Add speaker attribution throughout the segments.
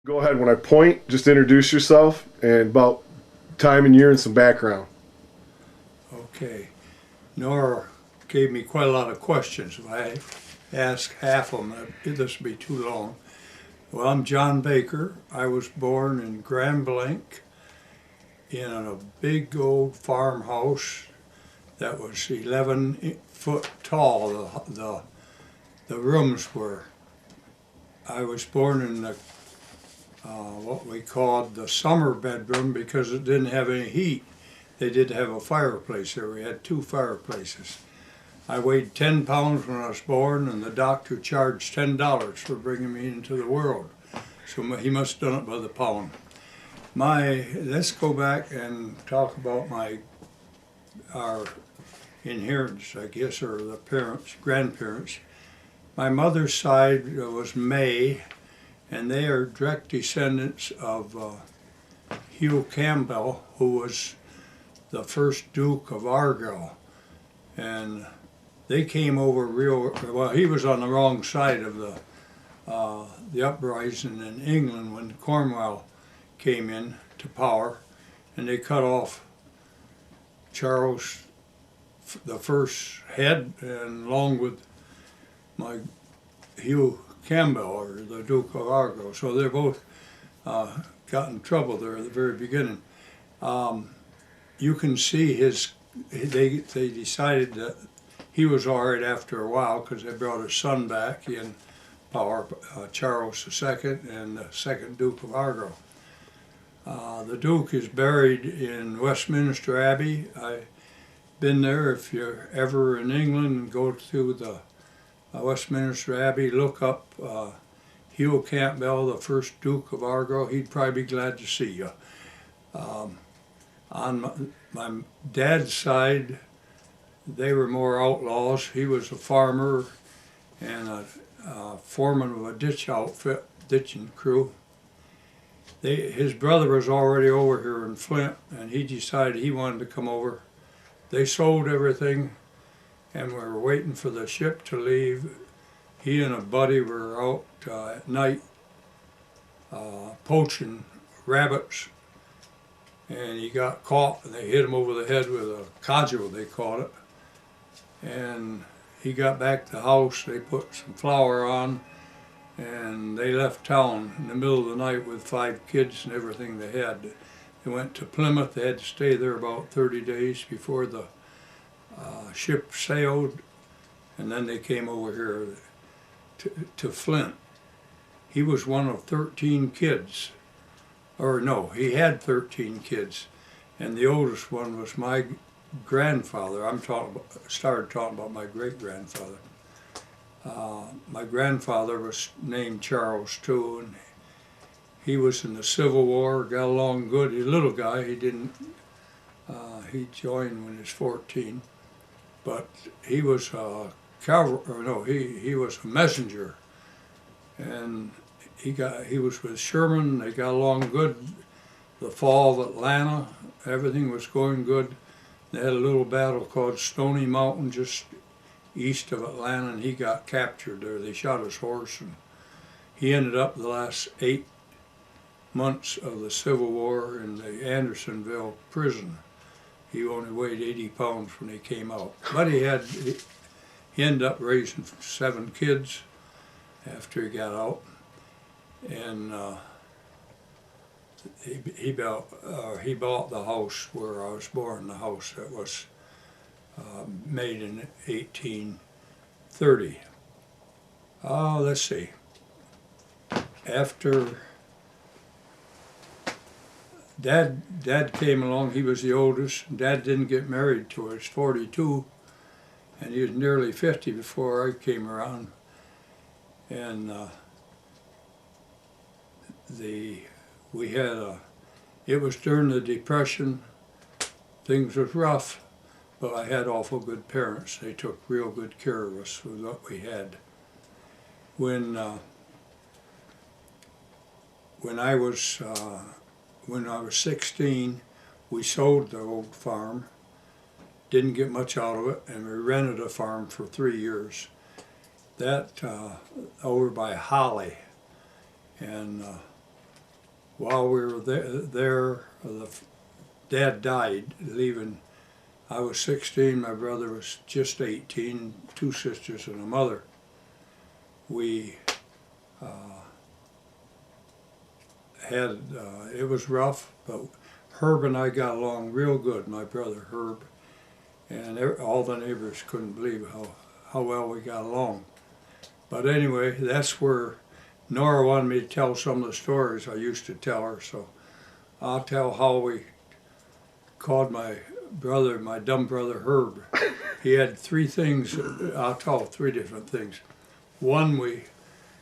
Speaker 1: Go ahead when I point, just introduce yourself and about time and year and some background.
Speaker 2: Okay. Nora gave me quite a lot of questions. If I ask half of them, this would be too long. Well, I'm John Baker. I was born in Grand Blanc in a big old farmhouse that was 11 foot tall. The rooms were. I was born in what we called the summer bedroom because it didn't have any heat. They did have a fireplace there. We had two fireplaces. I weighed 10 pounds when I was born, and the doctor charged $10 for bringing me into the world. So he must have done it by the pound. Let's go back and talk about our inheritance, I guess, or the grandparents. My mother's side was May, and they are direct descendants of Hugh Campbell, who was the first Duke of Argyll. And they came over well, he was on the wrong side of the uprising in England when Cromwell came in to power, and they cut off Charles the first head, and along with my Hugh Campbell, or the Duke of Argyll. So they both got in trouble there at the very beginning. You can see they decided that he was all right after a while because they brought his son back in power, Charles II, and the second Duke of Argyll. The Duke is buried in Westminster Abbey. I've been there. If you're ever in England and go to the Westminster Abbey, look up Hugh Campbell, the first Duke of Argyll. He'd probably be glad to see you. On my dad's side, they were more outlaws. He was a farmer and a foreman of a ditching crew. His brother was already over here in Flint, and he decided he wanted to come over. They sold everything, and we were waiting for the ship to leave. He and a buddy were out at night poaching rabbits, and he got caught, and they hit him over the head with a cudgel, they called it. And he got back to the house. They put some flour on, and they left town in the middle of the night with 5 kids and everything they had. They went to Plymouth. They had to stay there about 30 days before the ship sailed, and then they came over here to Flint. He was one of 13 kids. Or no, he had 13 kids, and the oldest one was my grandfather. Started talking about my great-grandfather. My grandfather was named Charles too, and he was in the Civil War, got along good. He's a little guy. He he joined when he was 14, but he was a he was a messenger, and he was with Sherman. They got along good. The fall of Atlanta, everything was going good. They had a little battle called Stony Mountain just east of Atlanta, and he got captured there. They shot his horse, and he ended up the last 8 months of the Civil War in the Andersonville prison. He only weighed 80 pounds when he came out. But he ended up raising 7 kids after he got out. And he bought the house where I was born, the house that was made in 1830. Let's see. After Dad came along, he was the oldest. Dad didn't get married till he was 42, and he was nearly 50 before I came around. And it was during the Depression. Things was rough, but I had awful good parents. They took real good care of us with what we had. When I was 16, we sold the old farm. Didn't get much out of it, and we rented a farm for 3 years. That over by Holly, and while we were there, the dad died, leaving. I was 16, my brother was just 18, two sisters and a mother. We it was rough, but Herb and I got along real good, my brother Herb, and all the neighbors couldn't believe how well we got along. But anyway, that's where Nora wanted me to tell some of the stories I used to tell her, so I'll tell how we called my brother, my dumb brother Herb. He had three things, I'll tell three different things. One, we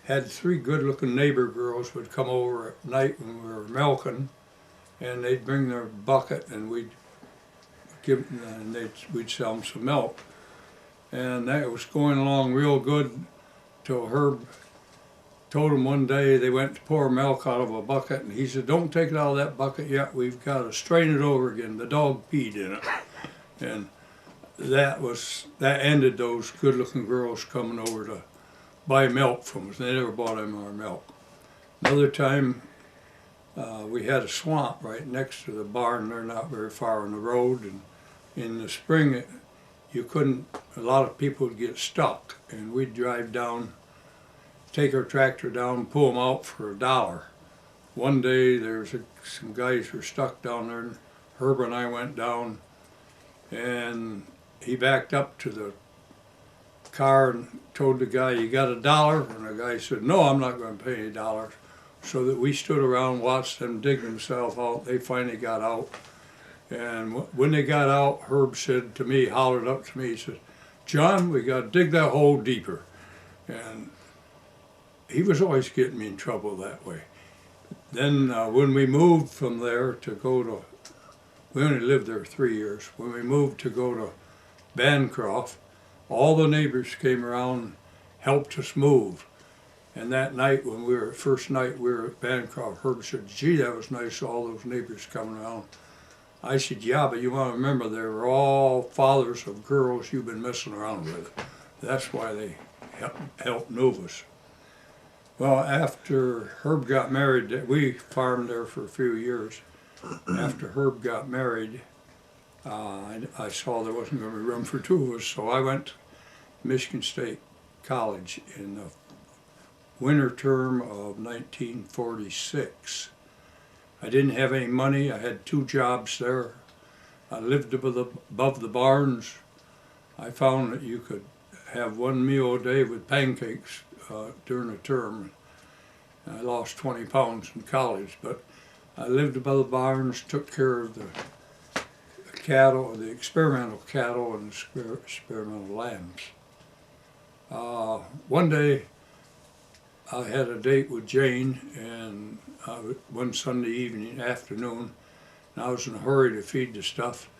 Speaker 2: had three good-looking neighbor girls would come over at night when we were milking, and they'd bring their bucket, and we'd sell them some milk. And that was going along real good till Herb told them one day they went to pour milk out of a bucket, and he said, "Don't take it out of that bucket yet, we've got to strain it over again, the dog peed in it." And that ended those good-looking girls coming over to buy milk from us. They never bought any more milk. Another time, we had a swamp right next to the barn. They're not very far on the road, and in the spring, a lot of people would get stuck, and we'd drive down, take our tractor down and pull them out for $1. One day, some guys were stuck down there, and Herb and I went down, and he backed up to the car and told the guy, "You got $1?" And the guy said, "No, I'm not going to pay any dollars." So that we stood around, watched them dig themselves out. They finally got out. And when they got out, Herb said to me, hollered up to me, he said, "John, we got to dig that hole deeper." And he was always getting me in trouble that way. Then when we moved from there to we only lived there 3 years. When we moved to go to Bancroft, all the neighbors came around, helped us move. And that night, first night we were at Bancroft, Herb said, "Gee, that was nice, all those neighbors coming around." I said, "Yeah, but you want to remember, they were all fathers of girls you've been messing around with. That's why they helped move us." Well, after Herb got married, we farmed there for a few years. After Herb got married, I saw there wasn't going to be room for two of us, so I went to Michigan State College in the winter term of 1946. I didn't have any money. I had 2 jobs there. I lived above the barns. I found that you could have 1 meal a day with pancakes during the term. I lost 20 pounds in college, but I lived above the barns, took care of the cattle, the experimental cattle and the experimental lambs. One day I had a date with Jane, and one Sunday afternoon, and I was in a hurry to feed the stuff.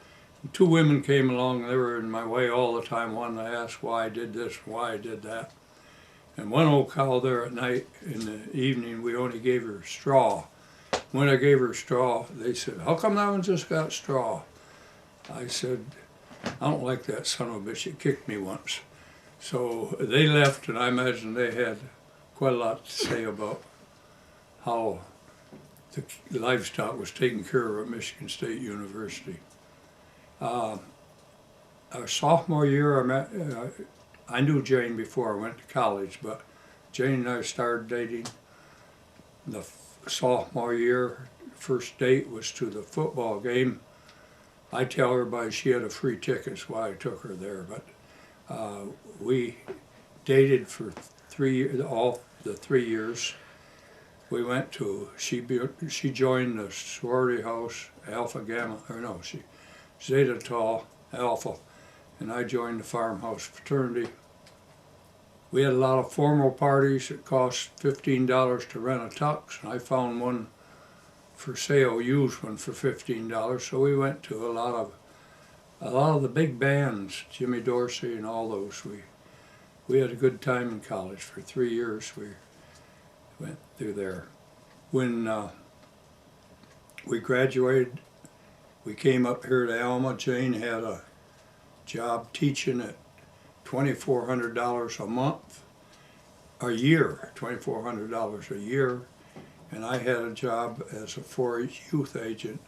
Speaker 2: And 2 women came along, they were in my way all the time, wanting to ask why I did this, why I did that. And one old cow there at night, in the evening, we only gave her straw. When I gave her straw, they said, "How come that one just got straw?" I said, "I don't like that son of a bitch, it kicked me once." So they left, and I imagine they had quite a lot to say about how the livestock was taken care of at Michigan State University. Our sophomore year, I knew Jane before I went to college, but Jane and I started dating the sophomore year. First date was to the football game. I tell everybody she had a free ticket, that's why I took her there. But we dated for all the 3 years. We went to, she joined the sorority house, Zeta Tau Alpha, and I joined the farmhouse fraternity. We had a lot of formal parties. It cost $15 to rent a tux, and I found one for sale, used one for $15. So we went to a lot of the big bands, Jimmy Dorsey and all those. We had a good time in college for 3 years. We went through there. When we graduated, we came up here to Alma. Jane had a job teaching at $2,400 a year, $2,400 a year. and I had a job as a 4-H youth agent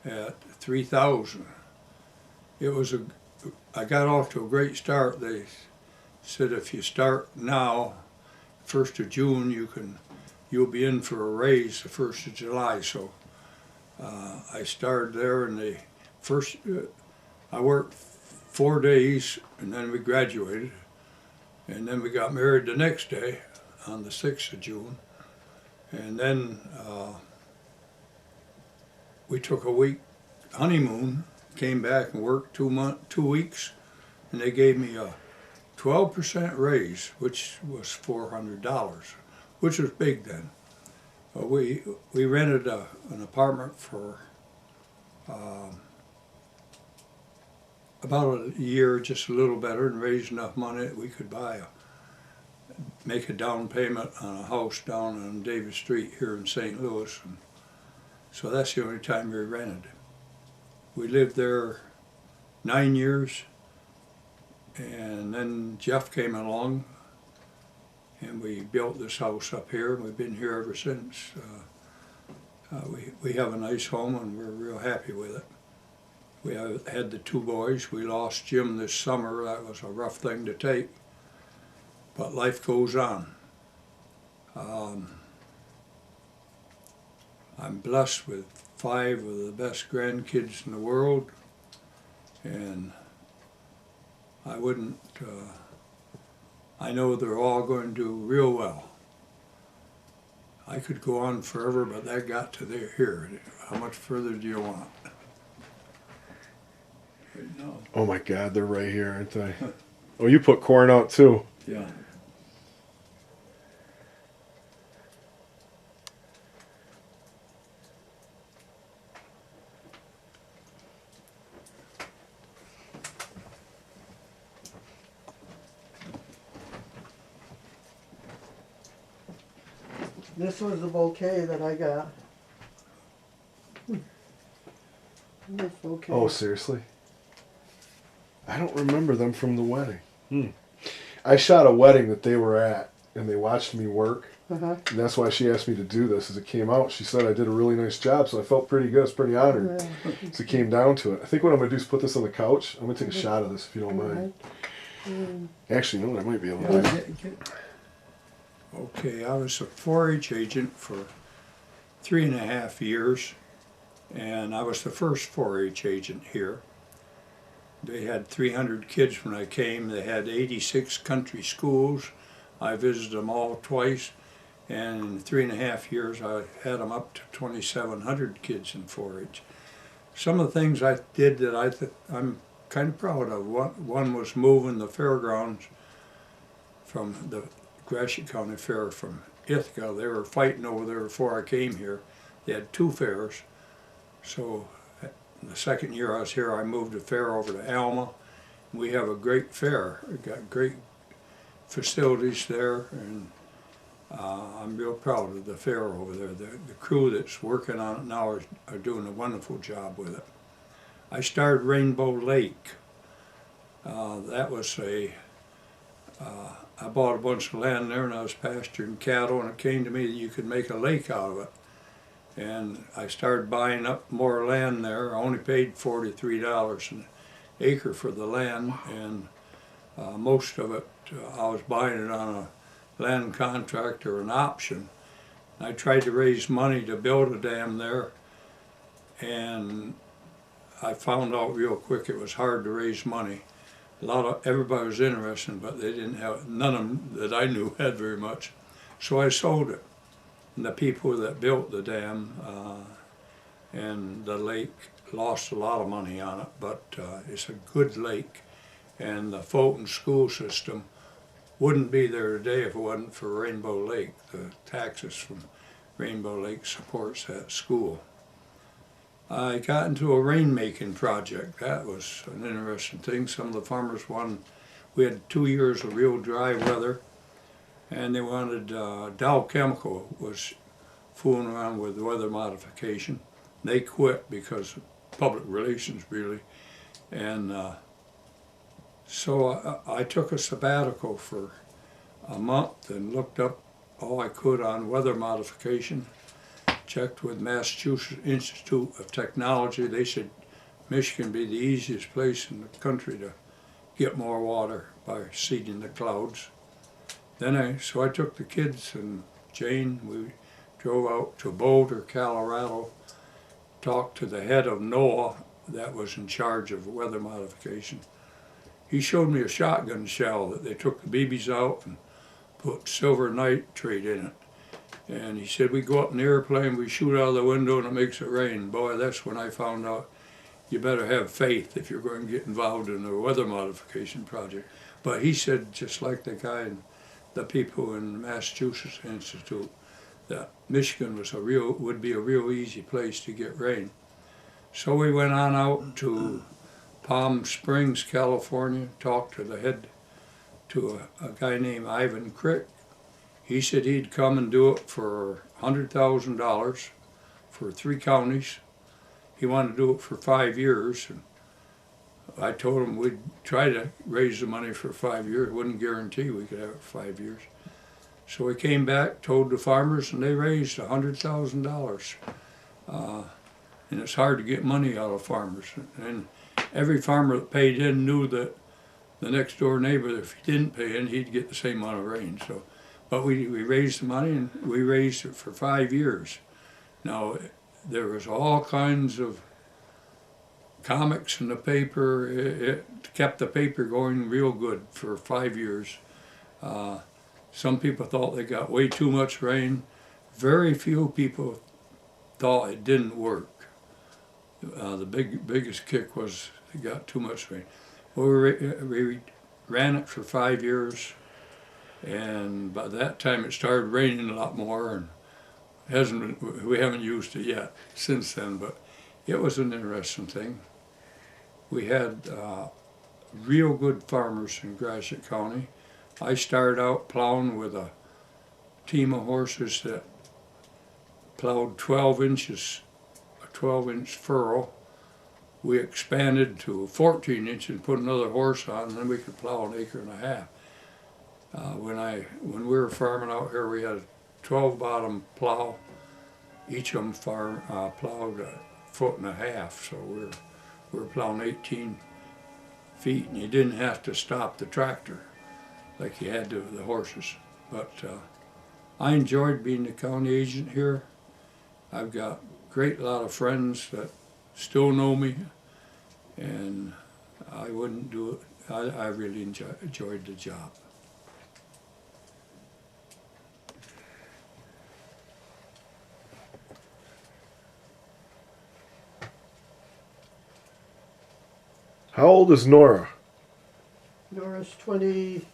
Speaker 2: at 3,000. I got off to a great start. They said if you start now, 1st of June, you'll be in for a raise the 1st of July. So I started there, and I worked 4 days, and then we graduated, and then we got married the next day on the 6th of June, and then we took a week honeymoon, came back and worked 2 weeks, and they gave me a 12% raise, which was $400, which was big then. But we rented an apartment for about a year, just a little better, and raised enough money that we could make a down payment on a house down on Davis Street here in St. Louis. And so that's the only time we rented. We lived there 9 years, and then Jeff came along, and we built this house up here, and we've been here ever since. We have a nice home, and we're real happy with it. We had the 2 boys. We lost Jim this summer. That was a rough thing to take, but life goes on. I'm blessed with 5 of the best grandkids in the world, and I know they're all going to do real well. I could go on forever, but that got to here. How much further do you want? No.
Speaker 1: Oh my God, they're right here, aren't they? Oh, you put corn out too.
Speaker 2: Yeah.
Speaker 3: This was the bouquet that I got. This bouquet.
Speaker 1: Oh, seriously? I don't remember them from the wedding. I shot a wedding that they were at, and they watched me work.
Speaker 3: Uh-huh.
Speaker 1: And that's why she asked me to do this. As it came out, she said I did a really nice job, so I felt pretty good. I was pretty honored.
Speaker 3: Yeah.
Speaker 1: As it came down to it. I think what I'm going to do is put this on the couch. I'm going to take a shot of this, if you don't mind. Actually, you know what? I might be able to.
Speaker 2: Okay, I was a 4-H agent for 3.5 years, and I was the first 4-H agent here. They had 300 kids when I came. They had 86 country schools. I visited them all twice, and in 3.5 years I had them up to 2,700 kids in 4-H. Some of the things I did that I'm kind of proud of. One was moving the fairgrounds from the Gratiot County Fair from Ithaca. They were fighting over there before I came here. They had 2 fairs. So the second year I was here, I moved the fair over to Alma. We have a great fair. We've got great facilities there, and I'm real proud of the fair over there. The crew that's working on it now are doing a wonderful job with it. I started Rainbow Lake. That was I bought a bunch of land there, and I was pasturing cattle, and it came to me that you could make a lake out of it. And I started buying up more land there. I only paid $43 an acre for the land, and most of it I was buying it on a land contract or an option. I tried to raise money to build a dam there, and I found out real quick it was hard to raise money. Everybody was interested, but they didn't have, none of them that I knew had very much. So I sold it. And the people that built the dam and the lake lost a lot of money on it, but it's a good lake. And the Fulton school system wouldn't be there today if it wasn't for Rainbow Lake. The taxes from Rainbow Lake supports that school. I got into a rainmaking project. That was an interesting thing. Some of the farmers we had 2 years of real dry weather, and they wanted, Dow Chemical was fooling around with weather modification. They quit because of public relations, really. And so I took a sabbatical for a month and looked up all I could on weather modification. checked with Massachusetts Institute of Technology. They said Michigan be the easiest place in the country to get more water by seeding the clouds. So I took the kids and Jane, we drove out to Boulder, Colorado, talked to the head of NOAA that was in charge of weather modification. He showed me a shotgun shell that they took the BBs out and put silver nitrate in it. And he said, we go up in the airplane, we shoot out of the window and it makes it rain. Boy, that's when I found out you better have faith if you're going to get involved in a weather modification project. But he said, just like the guy and the people in the Massachusetts Institute, that Michigan would be a real easy place to get rain. So we went on out to Palm Springs, California, talked to the head, to a guy named Ivan Crick. He said he'd come and do it for $100,000 for 3 counties. He wanted to do it for 5 years. And I told him we'd try to raise the money for 5 years. Wouldn't guarantee we could have it for 5 years. So we came back, told the farmers, and they raised $100,000. And it's hard to get money out of farmers. And every farmer that paid in knew that the next door neighbor, if he didn't pay in, he'd get the same amount of rain. So, but we raised the money, and we raised it for 5 years. Now, there was all kinds of comics in the paper. It kept the paper going real good for 5 years. Some people thought they got way too much rain. Very few people thought it didn't work. The biggest kick was it got too much rain. Well, we ran it for 5 years, and by that time it started raining a lot more, and we haven't used it yet since then, but it was an interesting thing. We had real good farmers in Gratiot County. I started out plowing with a team of horses that plowed 12 inches, a 12-inch furrow. We expanded to 14 inches and put another horse on, and then we could plow an acre and a half. When we were farming out here, we had a 12-bottom plow. Each of them plowed 1.5 feet, so we were plowing 18 feet, and you didn't have to stop the tractor like you had to with the horses. But I enjoyed being the county agent here. I've got a great lot of friends that still know me, and I wouldn't do it. I really enjoyed the job.
Speaker 1: How old is Nora?
Speaker 3: Nora's 25.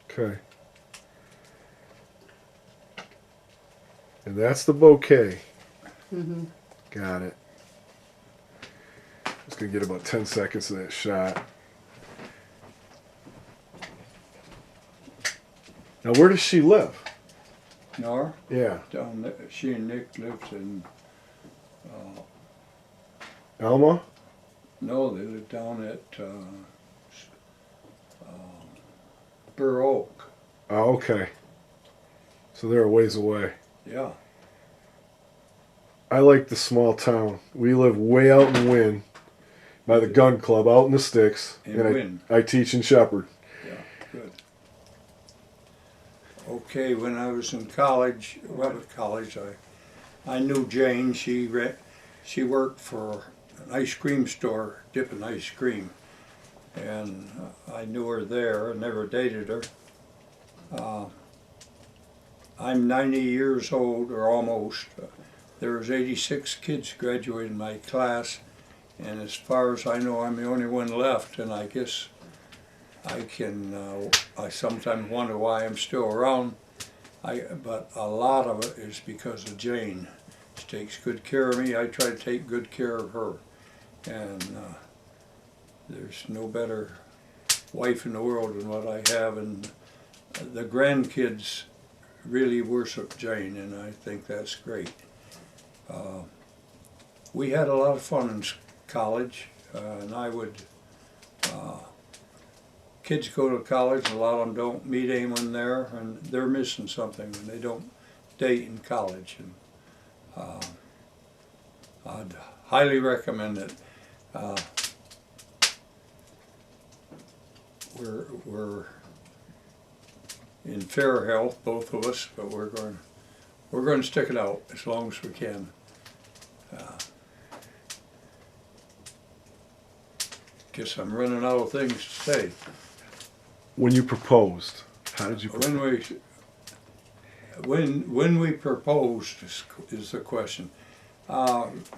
Speaker 1: Okay. And that's the bouquet.
Speaker 3: Mm-hmm.
Speaker 1: Got it. Just gonna get about 10 seconds of that shot. Now, where does she live?
Speaker 2: Nora?
Speaker 1: Yeah.
Speaker 2: Down there, she and Nick lived in,
Speaker 1: Alma?
Speaker 2: no, they lived down at Burr Oak.
Speaker 1: Oh, okay. So they're a ways away.
Speaker 2: Yeah.
Speaker 1: I like the small town. We live way out in Wynn by the gun club out in the sticks.
Speaker 2: In
Speaker 1: and
Speaker 2: Wynn.
Speaker 1: I teach in Shepherd.
Speaker 2: Yeah, good. Okay, when I was in college, I knew Jane. She worked for an ice cream store, dipping ice cream, and I knew her there. I never dated her. I'm 90 years old, or almost. There was 86 kids graduating my class, and as far as I know, I'm the only one left, and I guess I sometimes wonder why I'm still around, but a lot of it is because of Jane. She takes good care of me. I try to take good care of her, and there's no better wife in the world than what I have, and the grandkids really worship Jane, and I think that's great. We had a lot of fun in college, and I would, kids go to college, a lot of them don't meet anyone there, and they're missing something when they don't State in college, and I'd highly recommend it. We're in fair health, both of us, but we're going to stick it out as long as we can. Guess I'm running out of things to say.
Speaker 1: When you proposed, how did you propose?
Speaker 2: When we proposed is the question.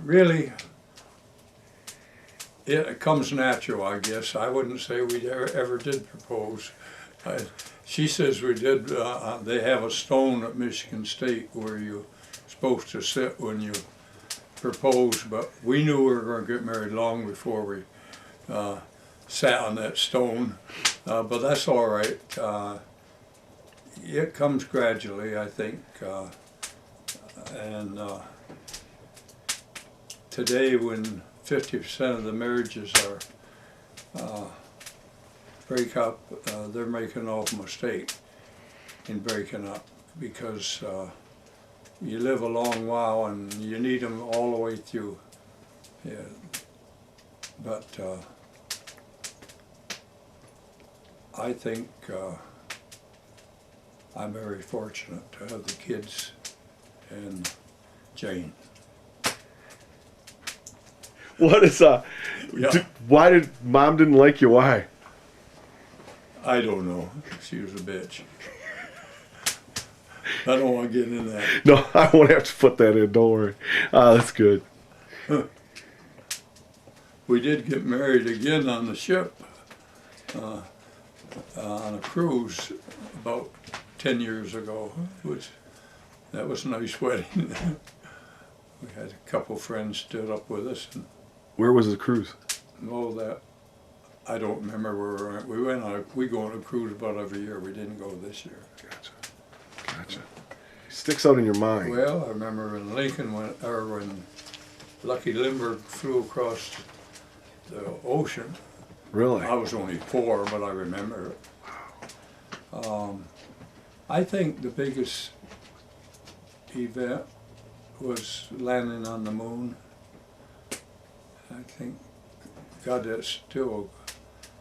Speaker 2: Really, it comes natural, I guess. I wouldn't say we ever did propose. She says we did. They have a stone at Michigan State where you're supposed to sit when you propose, but we knew we were going to get married long before we sat on that stone. But that's all right. It comes gradually, I think. And today, when 50% of the marriages are break up, they're making an awful mistake in breaking up, because you live a long while and you need them all the way through. Yeah. But I think I'm very fortunate to have the kids and Jane.
Speaker 1: What is
Speaker 2: Yeah.
Speaker 1: why did Mom didn't like you? Why?
Speaker 2: I don't know. She was a bitch. I don't want to get into that.
Speaker 1: No, I won't have to put that in. Don't worry. That's good.
Speaker 2: We did get married again on the ship, on a cruise about 10 years ago. That was a nice wedding. We had a couple friends stood up with us. And,
Speaker 1: Where was the cruise?
Speaker 2: that I don't remember where we went. We go on a cruise about every year. We didn't go this year.
Speaker 1: Gotcha. Sticks out in your mind.
Speaker 2: Well, I remember when Lincoln went, or when Lucky Lindbergh flew across the ocean.
Speaker 1: Really?
Speaker 2: I was only 4, but I remember it. I think the biggest event was landing on the moon. I think, God, that still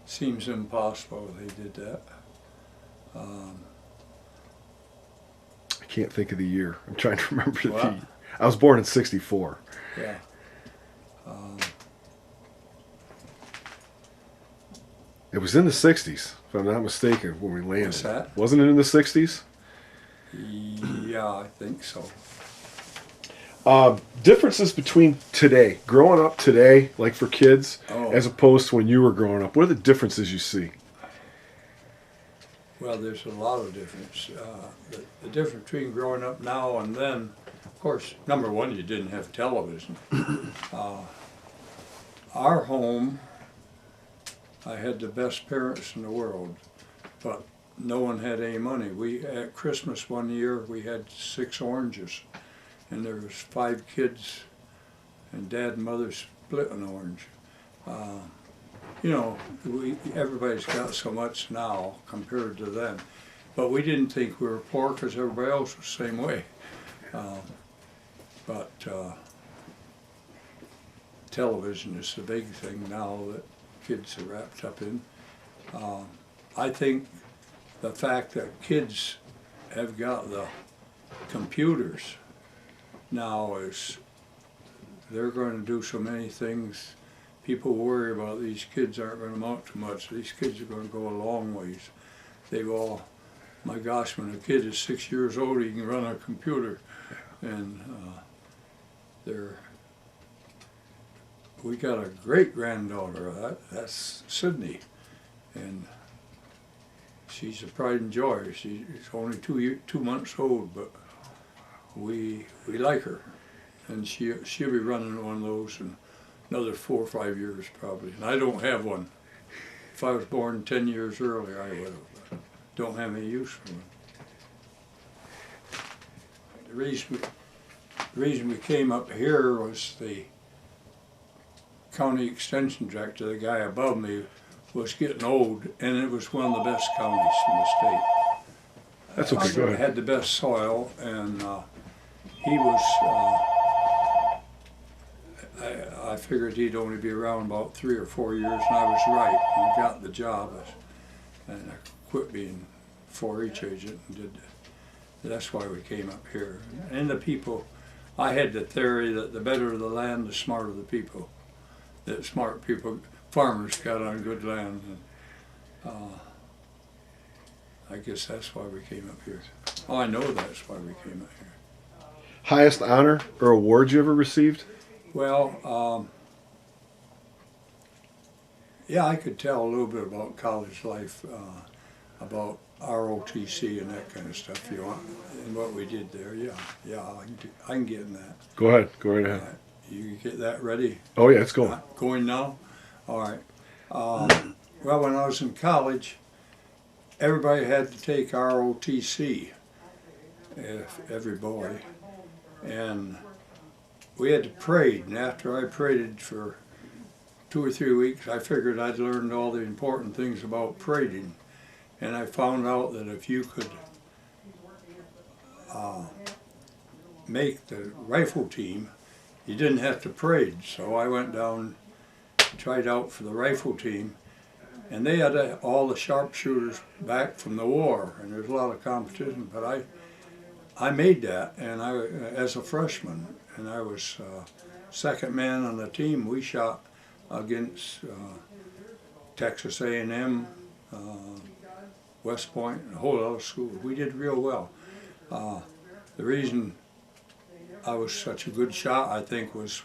Speaker 2: seems impossible they did that.
Speaker 1: I can't think of the year. I'm trying to remember the
Speaker 2: What?
Speaker 1: year. I was born in '64.
Speaker 2: Yeah.
Speaker 1: It was in the '60s, if I'm not mistaken, when we landed.
Speaker 2: What's that?
Speaker 1: Wasn't it in the '60s?
Speaker 2: Yeah, I think so.
Speaker 1: Differences between today, growing up today, like for kids,
Speaker 2: Oh.
Speaker 1: as opposed to when you were growing up. What are the differences you see?
Speaker 2: Well, there's a lot of difference. The difference between growing up now and then, of course, number one, you didn't have television. Our home, I had the best parents in the world, but no one had any money. At Christmas one year, we had 6 oranges, and there was 5 kids, and Dad and Mother split an orange. You know, everybody's got so much now compared to then, but we didn't think we were poor because everybody else was the same way. But television is the big thing now that kids are wrapped up in. I think the fact that kids have got the computers now is, they're going to do so many things. People worry about these kids aren't going to amount to much. These kids are going to go a long ways. My gosh, when a kid is 6 years old, he can run a computer. And we got a great granddaughter, that's Sydney. And she's a pride and joy. She's only 2 months old, but we like her. And she'll be running one of those in another 4 or 5 years probably. And I don't have one. If I was born 10 years earlier, I would have. But don't have any use for one. The reason we came up here was the county extension director, the guy above me, was getting old, and it was one of the best counties in the state.
Speaker 1: That's okay. Go ahead.
Speaker 2: Had the best soil, and he was. I figured he'd only be around about 3 or 4 years, and I was right. He got the job, and I quit being 4-H agent and did. That's why we came up here. And the people, I had the theory that the better the land, the smarter the people. That smart people, farmers got on good land. And, I guess that's why we came up here. Oh, I know that's why we came up here.
Speaker 1: Highest honor or award you ever received?
Speaker 2: Well, yeah, I could tell a little bit about college life, about ROTC and that kind of stuff, you want, and what we did there. Yeah, I can get in that.
Speaker 1: Go ahead. Go right ahead.
Speaker 2: You get that ready?
Speaker 1: Oh yeah, it's going.
Speaker 2: Going now? All right. Well, when I was in college, everybody had to take ROTC, every boy, and we had to parade. And after I paraded for 2 or 3 weeks, I figured I'd learned all the important things about parading. And I found out that if you could make the rifle team, you didn't have to parade. So I went down, tried out for the rifle team, and they had all the sharpshooters back from the war, and there's a lot of competition. But I made that, and I as a freshman, and I was second man on the team. We shot against Texas A&M. West Point, and a whole lot of schools. We did real well. The reason I was such a good shot, I think, was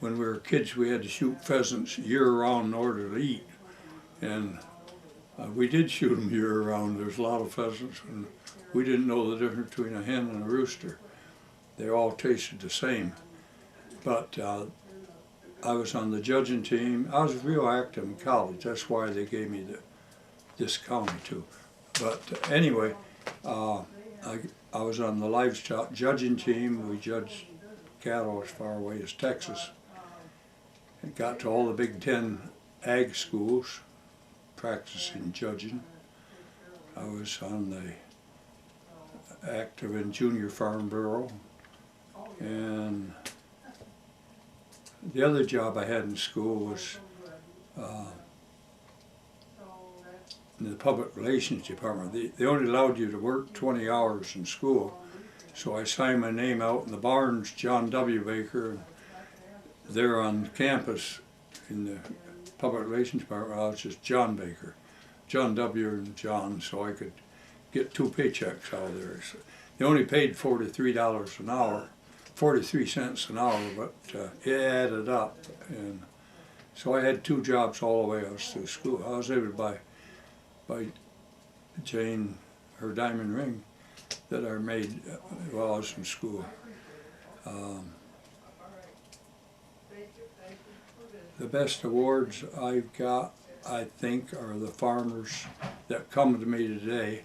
Speaker 2: when we were kids, we had to shoot pheasants year-round in order to eat. And we did shoot them year-round. There's a lot of pheasants, and we didn't know the difference between a hen and a rooster. They all tasted the same. But I was on the judging team. I was real active in college. That's why they gave me this county too. But anyway, I was on the livestock judging team. We judged cattle as far away as Texas. And got to all the Big Ten ag schools, practicing judging. I was on the active in Junior Farm Bureau. And the other job I had in school was in the public relations department. They only allowed you to work 20 hours in school. So I signed my name out in the barns, John W. Baker. And there on campus in the public relations department, I was just John Baker. John W. and John, so I could get 2 paychecks out of there. So they only paid $43 an hour, 43 cents an hour, but it added up. And so I had 2 jobs all the way I was through school. I was able to buy Jane her diamond ring that I made while I was in school. The best awards I've got, I think, are the farmers that come to me today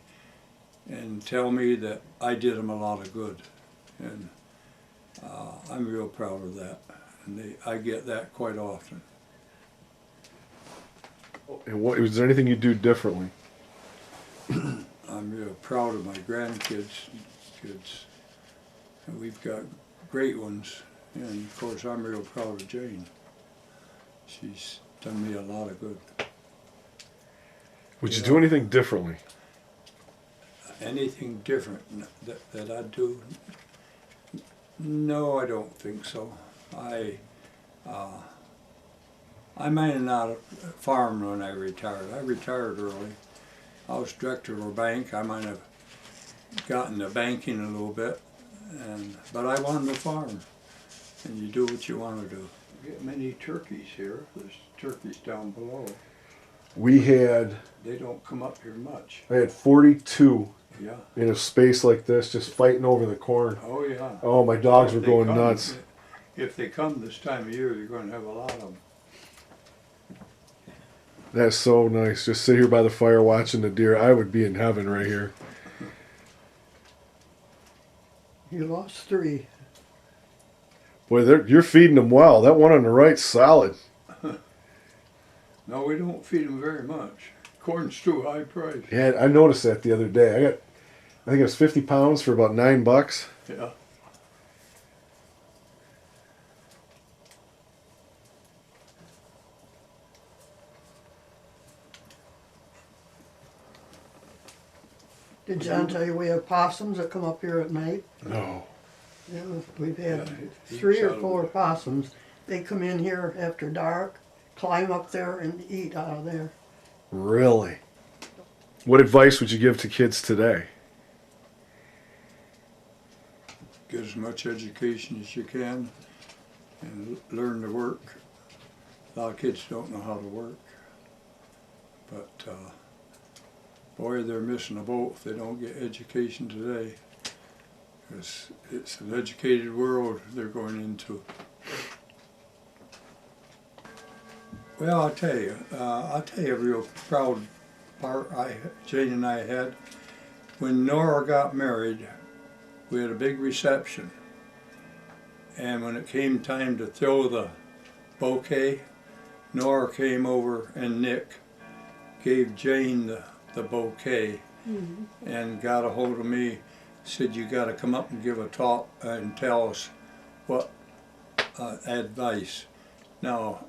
Speaker 2: and tell me that I did them a lot of good. And I'm real proud of that. And I get that quite often.
Speaker 1: And was there anything you do differently?
Speaker 2: I'm real proud of my grandkids. And we've got great ones. And of course, I'm real proud of Jane. She's done me a lot of good.
Speaker 1: Would you do anything differently?
Speaker 2: Anything different that I'd do? No, I don't think so. I might not farm when I retired. I retired early. I was director of a bank. I might have gotten to banking a little bit, but I wanted to farm. And you do what you want to do. You get many turkeys here. There's turkeys down below.
Speaker 1: We had...
Speaker 2: They don't come up here much.
Speaker 1: I had 42
Speaker 2: Yeah.
Speaker 1: in a space like this, just fighting over the corn.
Speaker 2: Oh, yeah.
Speaker 1: Oh, my dogs
Speaker 2: If
Speaker 1: were
Speaker 2: they
Speaker 1: going
Speaker 2: come-
Speaker 1: nuts.
Speaker 2: If they come this time of year, you're going to have a lot of them.
Speaker 1: That's so nice. Just sit here by the fire watching the deer. I would be in heaven right here.
Speaker 3: You lost 3.
Speaker 1: Boy, you're feeding them well. That one on the right's solid.
Speaker 2: No, we don't feed them very much. Corn's too high priced.
Speaker 1: Yeah, I noticed that the other day. I think it was 50 pounds for about $9.
Speaker 2: Yeah.
Speaker 3: Did John tell you we have possums that come up here at night?
Speaker 1: No.
Speaker 3: Yeah, we've had
Speaker 2: Yeah, he
Speaker 3: 3 or
Speaker 2: shot
Speaker 3: 4
Speaker 2: them.
Speaker 3: possums. They come in here after dark, climb up there and eat out of there.
Speaker 1: Really? What advice would you give to kids today?
Speaker 2: Get as much education as you can and learn to work. A lot of kids don't know how to work. But boy, they're missing a boat if they don't get education today. It's an educated world they're going into. Well, I'll tell you a real proud part Jane and I had. When Nora got married, we had a big reception. And when it came time to throw the bouquet, Nora came over and Nick gave Jane the bouquet and got a hold of me, said, you got to come up and give a talk and tell us what advice. Now,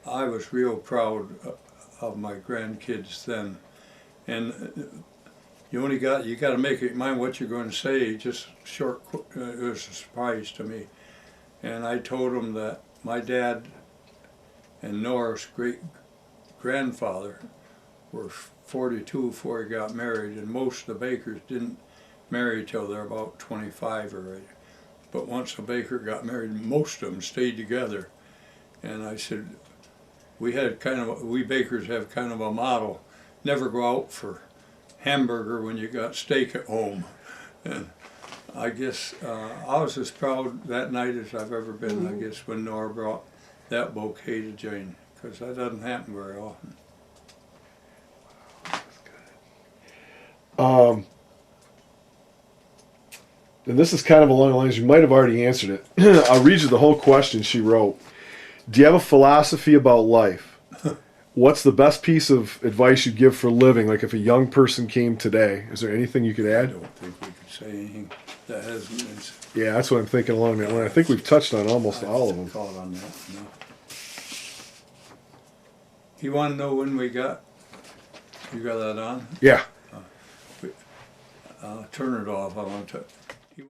Speaker 2: I was real proud of my grandkids then, and you got to make it mind what you're going to say. Just short, it was a surprise to me, and I told them that my dad and Nora's great grandfather were 42 before he got married, and most of the Bakers didn't marry till they're about 25 already. But once a Baker got married, most of them stayed together. And I said, we Bakers have kind of a motto: never go out for hamburger when you got steak at home. And I guess I was as proud that night as I've ever been, I guess, when Nora brought that bouquet to Jane, because that doesn't happen very often.
Speaker 1: And this is kind of along the lines, you might have already answered it. I'll read you the whole question she wrote. Do you have a philosophy about life? What's the best piece of advice you'd give for living? Like if a young person came today, is there anything you could
Speaker 2: I
Speaker 1: add?
Speaker 2: don't think we could say anything that hasn't been.
Speaker 1: Yeah, that's what I'm thinking along that line. I think we've touched on almost all of them.
Speaker 2: Caught on that. No. You want to know when you got that on?
Speaker 1: Yeah.
Speaker 2: Turn it off. I want to.